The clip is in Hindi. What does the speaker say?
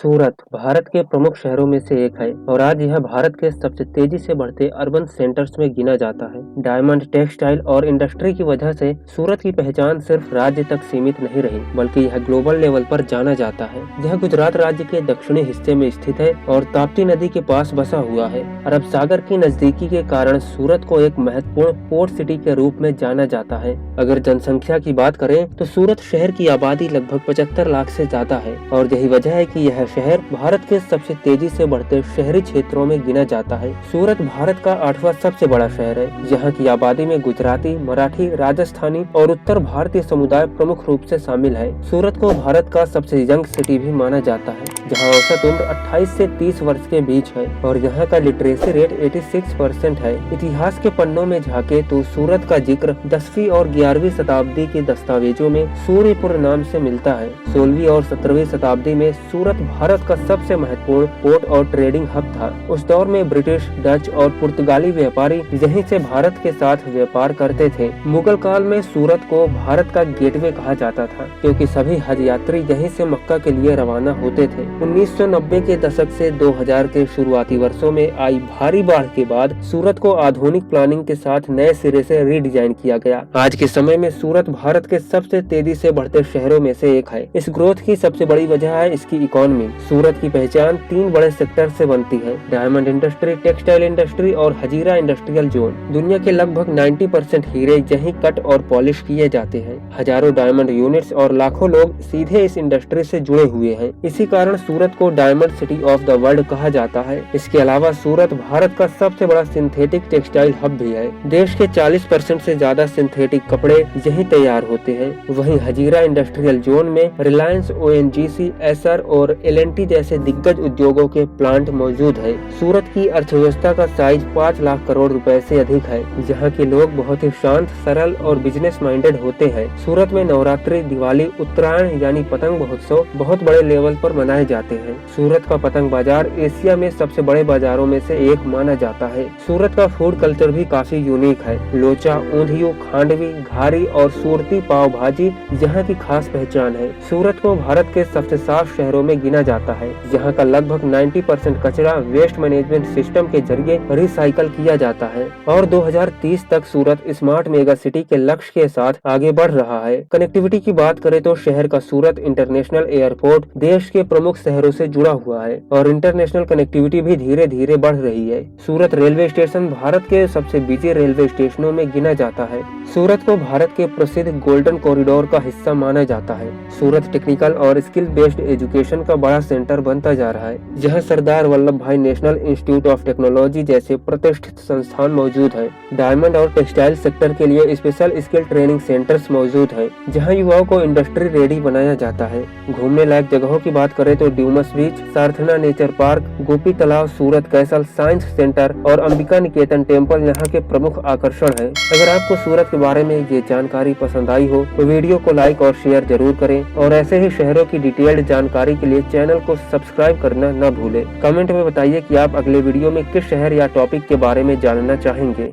सूरत भारत के प्रमुख शहरों में से एक है और आज यह भारत के सबसे तेजी से बढ़ते अर्बन सेंटर्स में गिना जाता है। डायमंड, टेक्सटाइल और इंडस्ट्री की वजह से सूरत की पहचान सिर्फ राज्य तक सीमित नहीं रही, बल्कि यह ग्लोबल लेवल पर जाना जाता है। यह गुजरात राज्य के दक्षिणी हिस्से में स्थित है और ताप्ती नदी के पास बसा हुआ है। अरब सागर की नजदीकी के कारण सूरत को एक महत्वपूर्ण पोर्ट सिटी के रूप में जाना जाता है। अगर जनसंख्या की बात करें तो सूरत शहर की आबादी लगभग 75 लाख से ज्यादा है और यही वजह है कि यह शहर भारत के सबसे तेजी से बढ़ते शहरी क्षेत्रों में गिना जाता है। सूरत भारत का 8वां सबसे बड़ा शहर है। यहाँ की आबादी में गुजराती, मराठी, राजस्थानी और उत्तर भारतीय समुदाय प्रमुख रूप से शामिल है। सूरत को भारत का सबसे यंग सिटी भी माना जाता है, जहाँ औसत उम्र 28 से 30 वर्ष के बीच है और यहाँ का लिटरेसी रेट 86% है। इतिहास के पन्नों में झांके तो सूरत का जिक्र 10वीं और 11वीं शताब्दी के दस्तावेजों में सूर्यपुर नाम से मिलता है। 16वीं और 17वीं शताब्दी में सूरत भारत का सबसे महत्वपूर्ण पोर्ट और ट्रेडिंग हब था। उस दौर में ब्रिटिश, डच और पुर्तगाली व्यापारी यहीं से भारत के साथ व्यापार करते थे। मुगल काल में सूरत को भारत का गेटवे कहा जाता था, क्योंकि सभी हज यात्री यहीं से मक्का के लिए रवाना होते थे। 1990 के दशक से 2000 के शुरुआती वर्षों में आई भारी बाढ़ के बाद सूरत को आधुनिक प्लानिंग के साथ नए सिरे से रीडिजाइन किया गया। आज के समय में सूरत भारत के सबसे तेजी से बढ़ते शहरों में से एक है। इस ग्रोथ की सबसे बड़ी वजह है इसकी इकोनॉमी। सूरत की पहचान 3 बड़े सेक्टर से बनती है: डायमंड इंडस्ट्री, टेक्सटाइल इंडस्ट्री और हजीरा इंडस्ट्रियल जोन। दुनिया के लगभग 90% हीरे यहीं कट और पॉलिश किए जाते हैं। हजारों डायमंड यूनिट्स और लाखों लोग सीधे इस इंडस्ट्री से जुड़े हुए हैं। इसी कारण सूरत को diamond city of the world कहा जाता है। इसके अलावा सूरत भारत का सबसे बड़ा सिंथेटिक टेक्सटाइल हब भी है। देश के 40% से ज्यादा सिंथेटिक कपड़े यहीं तैयार होते हैं। वहीं हजीरा इंडस्ट्रियल जोन में रिलायंस, ONGC, एसर और LNT जैसे दिग्गज उद्योगों के प्लांट मौजूद है। सूरत की अर्थव्यवस्था का साइज 5 लाख करोड़ रुपए से अधिक है। यहाँ के लोग बहुत ही शांत, सरल और बिजनेस माइंडेड होते हैं। सूरत में नवरात्रि, दिवाली, उत्तरायण यानी पतंग महोत्सव बहुत बड़े लेवल पर मनाए जाते हैं। सूरत का पतंग बाजार एशिया में सबसे बड़े बाजारों में से एक माना जाता है। सूरत का फूड कल्चर भी काफी यूनिक है। लोचा, ऊंधियो, खांडवी, घारी और सूरती पाव भाजी यहाँ की खास पहचान है। सूरत को भारत के सबसे साफ शहरों में गिना जाता है। यहाँ का लगभग 90% कचरा वेस्ट मैनेजमेंट सिस्टम के जरिए रिसाइकल किया जाता है और 2030 तक सूरत स्मार्ट मेगा सिटी के लक्ष्य के साथ आगे बढ़ रहा है। कनेक्टिविटी की बात करें तो शहर का सूरत इंटरनेशनल एयरपोर्ट देश के प्रमुख शहरों से जुड़ा हुआ है और इंटरनेशनल कनेक्टिविटी भी धीरे धीरे बढ़ रही है। सूरत रेलवे स्टेशन भारत के सबसे बिजी रेलवे स्टेशनों में गिना जाता है। सूरत को भारत के प्रसिद्ध गोल्डन कॉरिडोर का हिस्सा माना जाता है। सूरत टेक्निकल और स्किल बेस्ड एजुकेशन का बड़ा सेंटर बनता जा रहा है। यहाँ सरदार वल्लभ भाई नेशनल इंस्टीट्यूट ऑफ टेक्नोलॉजी जैसे प्रतिष्ठित संस्थान मौजूद है। डायमंड और टेक्सटाइल सेक्टर के लिए स्पेशल स्किल ट्रेनिंग सेंटर्स मौजूद है, जहाँ युवाओं को इंडस्ट्री रेडी बनाया जाता है। घूमने लायक जगहों की बात करें तो ड्यूमस बीच, सारथना नेचर पार्क, गोपी तालाब, सूरत कैसल साइंस सेंटर और अंबिका निकेतन टेम्पल यहाँ के प्रमुख आकर्षण है। अगर आपको सूरत के बारे में ये जानकारी पसंद आई हो तो वीडियो को लाइक और शेयर जरूर करें और ऐसे ही शहरों की डिटेल्ड जानकारी के लिए चैनल को सब्सक्राइब करना न भूलें। कमेंट में बताइए कि आप अगले वीडियो में किस शहर या टॉपिक के बारे में जानना चाहेंगे।